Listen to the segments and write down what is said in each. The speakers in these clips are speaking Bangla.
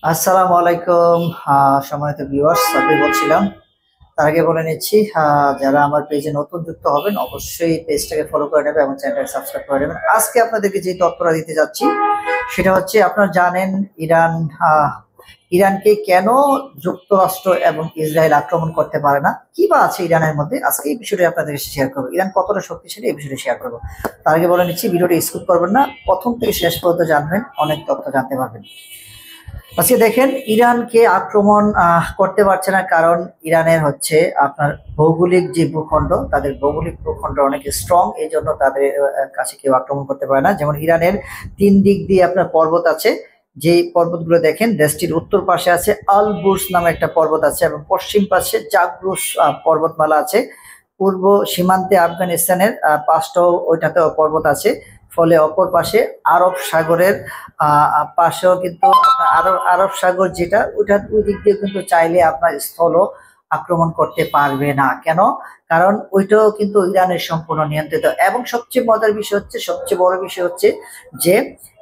আসসালামু আলাইকুম। সম্মানিত ভিউয়ার্স, আমি বলছিলাম। তার আগে বলে নিচ্ছি, যারা আমার পেজে নতুন যুক্ত হবেন অবশ্যই পেজটাকে ফলো করে নেবেন এবং চ্যানেলটাকে সাবস্ক্রাইব করে নেবেন। আজকে আপনাদেরকে যে তথ্যটা দিতে যাচ্ছি সেটা হচ্ছে, আপনারা জানেন ইরান ইরানকে কেন যুক্তরাষ্ট্র এবং ইসরায়েল আক্রমণ করতে পারে না, কি বা আছে ইরানের মধ্যে। আজকে এই বিষয়টা আপনাদের শেয়ার করবো, ইরান কতটা শক্তিশালী এই বিষয়টা শেয়ার করবো। তার আগে বলে নিচ্ছি, ভিডিওটি স্কিপ করবেন না, প্রথম থেকে শেষ পর্যন্ত জানবেন, অনেক তথ্য জানতে পারবেন। আজকে দেখেন, ইরানকে আক্রমণ করতে পারছে না, কারণ ইরানের হচ্ছে আপনার ভৌগোলিক যে ভূখণ্ড, তাদের ভৌগোলিক ভূখণ্ড অনেক স্ট্রং, এই জন্য তাদের কাছে কেউ আক্রমণ করতে পারে না। যেমন ইরানের 3 দিক দিয়ে আপনার পর্বত আছে, যে পর্বতগুলো দেখেন, দেশটির উত্তর পাশে আছে আল বুর্জ নামে একটা পর্বত আছে, এবং পশ্চিম পাশে জাগরুস পর্বতমালা আছে। পূর্ব সীমান্তে আফগানিস্তানের পাঁচটাও ওইটাতেও পর্বত আছে। ফলে অপর পাশে আরব সাগরের পাশেও কিন্তু আপনার আরব সাগর যেটা, ওইটার ওই দিক দিয়ে কিন্তু চাইলে আপনার স্থল আক্রমণ করতে পারবে না। কেন? কারণ ওইটাও কিন্তু ইরানের সম্পূর্ণ নিয়ন্ত্রিত। এবং সবচেয়ে মজার বিষয় হচ্ছে, সবচেয়ে বড় বিষয় হচ্ছে যে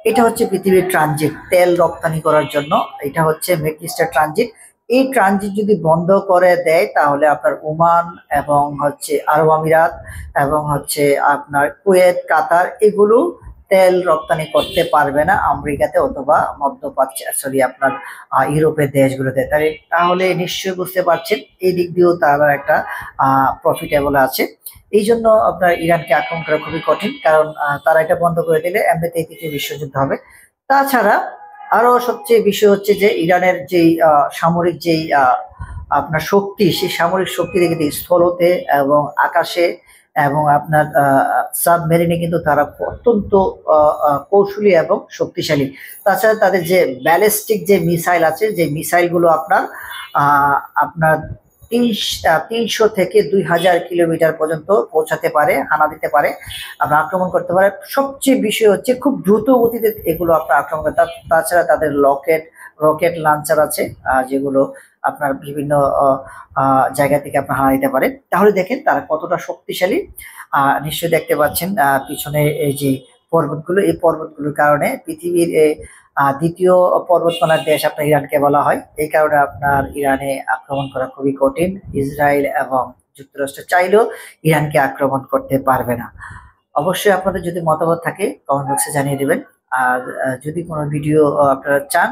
এটা হচ্ছে পৃথিবীর ট্রানজিট, তেল রপ্তানি করার জন্য এটা হচ্ছে মিডল ইস্টের ট্রানজিট। এই ট্রানজিট যদি বন্ধ করে দেয়, তাহলে আপনার ওমান এবং হচ্ছে আরব আমিরাত এবং হচ্ছে আপনার কুয়েত, কাতার, এগুলো তেল রপ্তানি করতে পারবে না আমেরিকাতে অথবা মধ্যপ্রাচ্য, সরি আপনার ইউরোপের দেশগুলোতে। তাহলে নিশ্চয়ই বুঝতে পারছেন, এই দিক দিয়েও তারা একটা প্রফিটেবল আছে। এই জন্য আপনার ইরানকে আক্রমণ করা খুবই কঠিন, কারণ তারা এটা বন্ধ করে দিলে এমনিতেই তৃতীয় বিশ্বযুদ্ধ হবে। তাছাড়া আরো সবচেয়ে বিষয় হচ্ছে যে, ইরানের যেই সামরিক যেই আপনার শক্তি, সেই সামরিক শক্তি দেখে স্থলতে এবং আকাশে এবং আপনার সাবমেরিনে কিন্তু তারা অত্যন্ত কৌশলী এবং শক্তিশালী। তাছাড়া তাদের যে ব্যালিস্টিক যে মিসাইল আছে, যে মিসাইলগুলো আপনার 300 থেকে 2000 কিলোমিটার পর্যন্ত পৌঁছাতে পারে, হানা দিতে পারে, আপনার আক্রমণ করতে পারে। সবচেয়ে বিষয় হচ্ছে, খুব দ্রুত গতিতে এগুলো আপনার আক্রমণ করে। তাছাড়া তাদের রকেট লঞ্চার আছে, যেগুলো আপনার বিভিন্ন জায়গা থেকে আপনার হানা দিতে পারে। তাহলে দেখেন তারা কতটা শক্তিশালী। নিশ্চয়ই দেখতে পাচ্ছেন পিছনে এই যে পর্বতগুলো, এই পর্বতগুলোর কারণে পৃথিবীর দ্বিতীয় পর্বতমালার দেশ আপনার ইরানকে বলা হয়। এই কারণে আপনার ইরানে আক্রমণ করা খুবই কঠিন। ইসরায়েল এবং যুক্তরাষ্ট্র চাইলেও ইরানকে আক্রমণ করতে পারবে না। অবশ্যই আপনাদের যদি মতামত থাকে কমেন্ট বক্সে জানিয়ে দিবেন। আর যদি কোনো ভিডিও আপনারা চান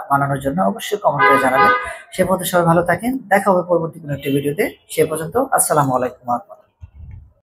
বানানোর জন্য, অবশ্যই কমেন্ট করে জানাবেন। সে পর্যন্ত সবাই ভালো থাকেন, দেখা হবে পরবর্তী কোনো একটি ভিডিওতে। সে পর্যন্ত আসসালামু আলাইকুম।